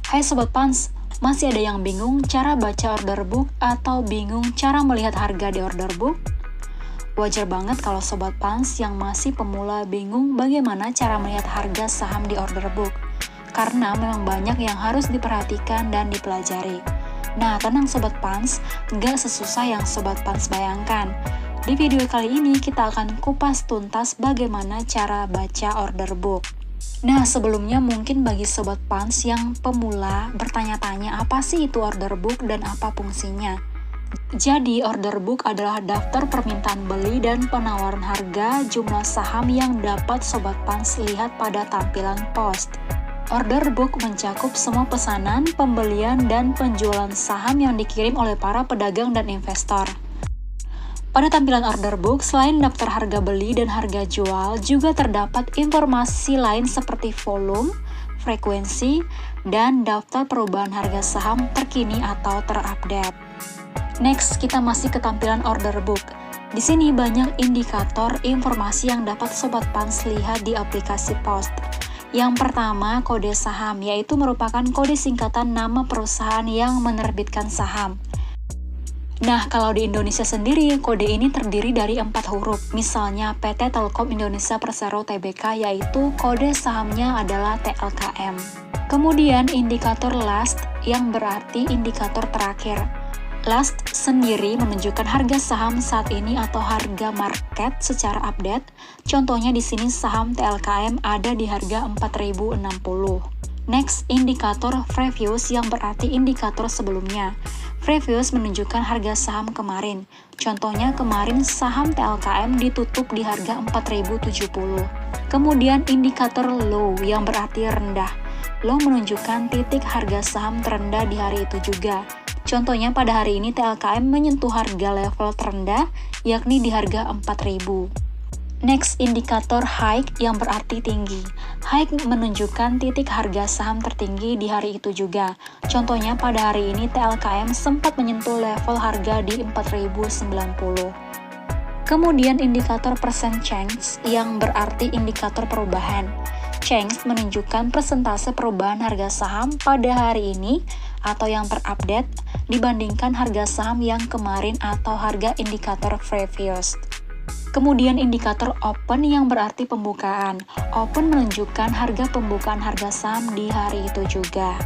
Hai Sobat Pans, masih ada yang bingung cara baca order book atau bingung cara melihat harga di order book? Wajar banget kalau Sobat Pans yang masih pemula bingung bagaimana cara melihat harga saham di order book, karena memang banyak yang harus diperhatikan dan dipelajari. Nah, tenang Sobat Pans, nggak sesusah yang Sobat Pans bayangkan. Di video kali ini kita akan kupas tuntas bagaimana cara baca order book. Nah, sebelumnya mungkin bagi Sobat Pans yang pemula bertanya-tanya apa sih itu order book dan apa fungsinya. Jadi, order book adalah daftar permintaan beli dan penawaran harga jumlah saham yang dapat Sobat Pans lihat pada tampilan post. Order book mencakup semua pesanan, pembelian, dan penjualan saham yang dikirim oleh para pedagang dan investor. Pada tampilan order book, selain daftar harga beli dan harga jual, juga terdapat informasi lain seperti volume, frekuensi, dan daftar perubahan harga saham terkini atau terupdate. Next, kita masih ke tampilan order book. Di sini banyak indikator informasi yang dapat Sobat Pans lihat di aplikasi post. Yang pertama, kode saham, yaitu merupakan kode singkatan nama perusahaan yang menerbitkan saham. Nah, kalau di Indonesia sendiri, kode ini terdiri dari 4 huruf. Misalnya PT Telkom Indonesia Persero Tbk, yaitu kode sahamnya adalah TLKM. Kemudian indikator last yang berarti indikator terakhir. Last sendiri menunjukkan harga saham saat ini atau harga market secara update. Contohnya di sini saham TLKM ada di harga 4.060. Next, indikator previous yang berarti indikator sebelumnya. Previous menunjukkan harga saham kemarin. Contohnya kemarin saham TLKM ditutup di harga 4.070. Kemudian indikator low yang berarti rendah. Low menunjukkan titik harga saham terendah di hari itu juga. Contohnya pada hari ini TLKM menyentuh harga level terendah yakni di harga 4.000. Next, indikator high yang berarti tinggi. High menunjukkan titik harga saham tertinggi di hari itu juga. Contohnya pada hari ini TLKM sempat menyentuh level harga di 4.090. Kemudian indikator percent change yang berarti indikator perubahan. Change menunjukkan persentase perubahan harga saham pada hari ini atau yang terupdate dibandingkan harga saham yang kemarin atau harga indikator previous. Kemudian indikator open yang berarti pembukaan. Open menunjukkan harga pembukaan harga saham di hari itu juga.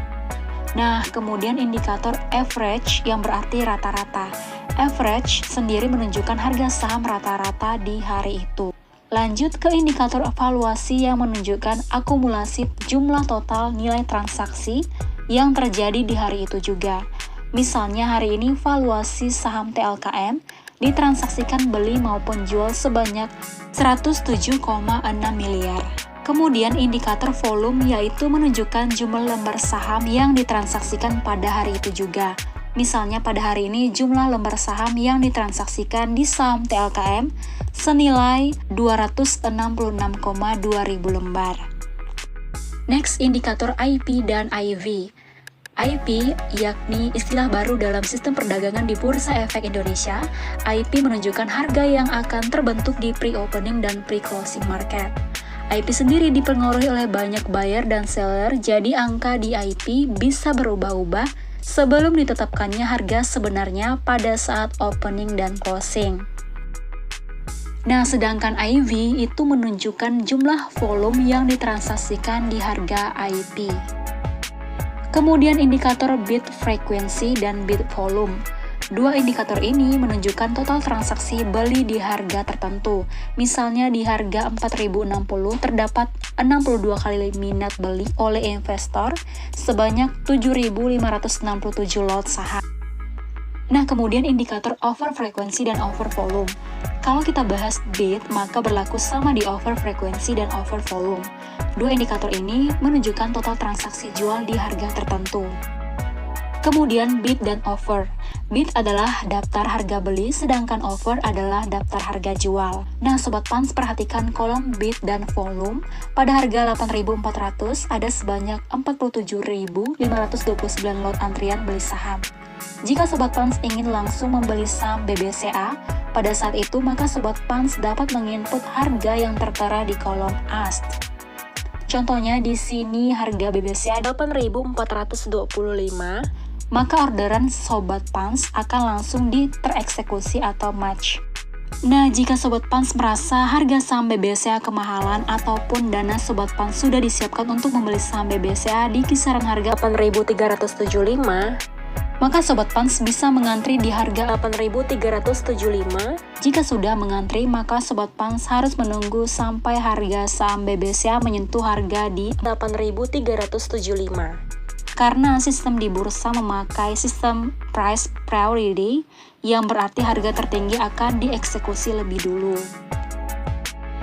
Nah, kemudian indikator average yang berarti rata-rata. Average sendiri menunjukkan harga saham rata-rata di hari itu. Lanjut ke indikator evaluasi yang menunjukkan akumulasi jumlah total nilai transaksi yang terjadi di hari itu juga. Misalnya hari ini valuasi saham TLKM ditransaksikan beli maupun jual sebanyak 107,6 miliar. Kemudian indikator volume yaitu menunjukkan jumlah lembar saham yang ditransaksikan pada hari itu juga. Misalnya pada hari ini jumlah lembar saham yang ditransaksikan di saham TLKM senilai 266,2 ribu lembar. Next, indikator IP dan IV. IP yakni istilah baru dalam sistem perdagangan di Bursa Efek Indonesia. IP menunjukkan harga yang akan terbentuk di pre-opening dan pre-closing market. IP sendiri dipengaruhi oleh banyak buyer dan seller, jadi angka di IP bisa berubah-ubah sebelum ditetapkannya harga sebenarnya pada saat opening dan closing. Nah, sedangkan IV itu menunjukkan jumlah volume yang ditransaksikan di harga IP. Kemudian indikator bid frekuensi dan bid volume. Dua indikator ini menunjukkan total transaksi beli di harga tertentu. Misalnya di harga 4.060 terdapat 62 kali minat beli oleh investor sebanyak 7.567 lot saham. Nah, kemudian indikator over frekuensi dan over volume. Kalau kita bahas bid, maka berlaku sama di over frekuensi dan over volume. Dua indikator ini menunjukkan total transaksi jual di harga tertentu. Kemudian bid dan over. Bid adalah daftar harga beli, sedangkan over adalah daftar harga jual. Nah, Sobat Pans perhatikan kolom bid dan volume. Pada harga 8.400 ada sebanyak 47.529 lot antrian beli saham. Jika Sobat Pans ingin langsung membeli saham BBCA, pada saat itu maka Sobat Pans dapat menginput harga yang tertera di kolom ask. Contohnya di sini harga BBC 8.425, maka orderan Sobat Pans akan langsung tereksekusi atau match. Nah, jika Sobat Pans merasa harga saham BBCA kemahalan ataupun dana Sobat Pans sudah disiapkan untuk membeli saham BBCA di kisaran harga 8.375, maka Sobat Pans bisa mengantri di harga 8.375. Jika sudah mengantri, maka Sobat Pans harus menunggu sampai harga saham BBCA menyentuh harga di 8.375. Karena sistem di bursa memakai sistem price priority, yang berarti harga tertinggi akan dieksekusi lebih dulu.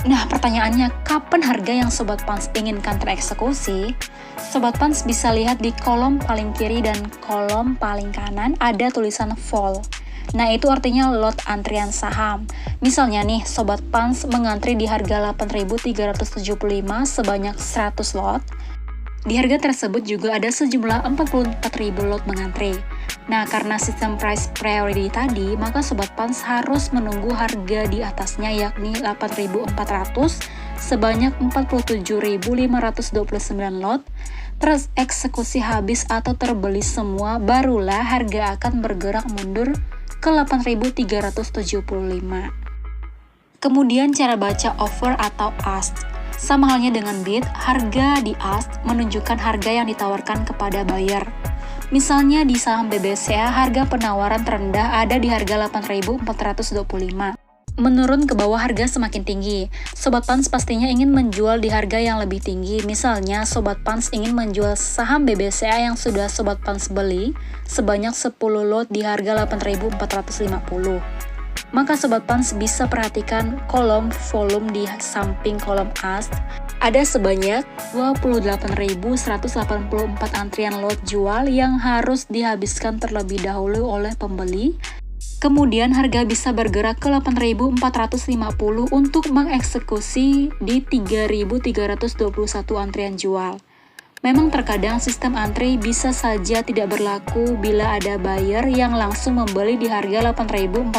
Nah, pertanyaannya, kapan harga yang Sobat Pans inginkan tereksekusi? Sobat Pans bisa lihat di kolom paling kiri dan kolom paling kanan ada tulisan fall. Nah, itu artinya lot antrian saham. Misalnya nih, Sobat Pans mengantri di harga 8.375 sebanyak 100 lot. Di harga tersebut juga ada sejumlah 44.000 lot mengantri. Nah, karena sistem price priority tadi, maka Sobat Pans harus menunggu harga di atasnya yakni 8.400 sebanyak 47.529 lot tereksekusi habis atau terbeli semua, barulah harga akan bergerak mundur ke 8.375. Kemudian cara baca offer atau ask. Sama halnya dengan bid, harga di ask menunjukkan harga yang ditawarkan kepada buyer. Misalnya di saham BBCA, harga penawaran terendah ada di harga 8.425. Menurun ke bawah harga semakin tinggi. Sobat Pans pastinya ingin menjual di harga yang lebih tinggi. Misalnya, Sobat Pans ingin menjual saham BBCA yang sudah Sobat Pans beli sebanyak 10 lot di harga 8.450. Maka Sobat Pans bisa perhatikan kolom volume di samping kolom ask. Ada sebanyak 28.184 antrian lot jual yang harus dihabiskan terlebih dahulu oleh pembeli. Kemudian harga bisa bergerak ke 8.450 untuk mengeksekusi di 3.321 antrian jual. Memang terkadang sistem antri bisa saja tidak berlaku bila ada buyer yang langsung membeli di harga 8.450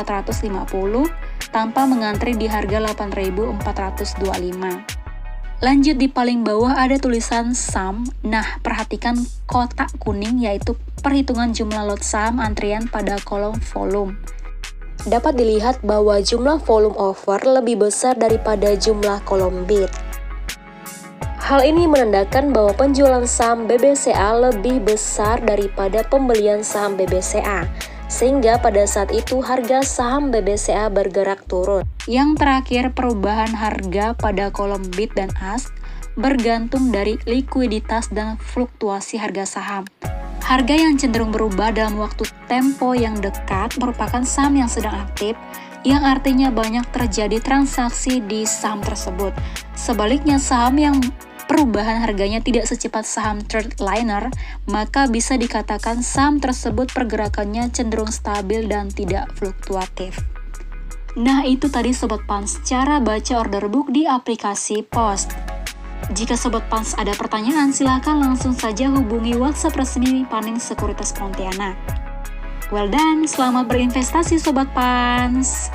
tanpa mengantri di harga 8.425. Lanjut di paling bawah ada tulisan sum. Nah, perhatikan kotak kuning yaitu perhitungan jumlah lot saham antrian pada kolom volume. Dapat dilihat bahwa jumlah volume offer lebih besar daripada jumlah kolom bid. Hal ini menandakan bahwa penjualan saham BBCA lebih besar daripada pembelian saham BBCA. Sehingga pada saat itu harga saham BBCA bergerak turun. Yang terakhir, perubahan harga pada kolom bid dan ask bergantung dari likuiditas dan fluktuasi harga saham. Harga yang cenderung berubah dalam waktu tempo yang dekat merupakan saham yang sedang aktif, yang artinya banyak terjadi transaksi di saham tersebut. Sebaliknya, saham yang perubahan harganya tidak secepat saham third liner, maka bisa dikatakan saham tersebut pergerakannya cenderung stabil dan tidak fluktuatif. Nah, itu tadi Sobat Pans, cara baca order book di aplikasi Post. Jika Sobat Pans ada pertanyaan, silahkan langsung saja hubungi WhatsApp resmi Panin Sekuritas Pontianak. Well done, selamat berinvestasi Sobat Pans!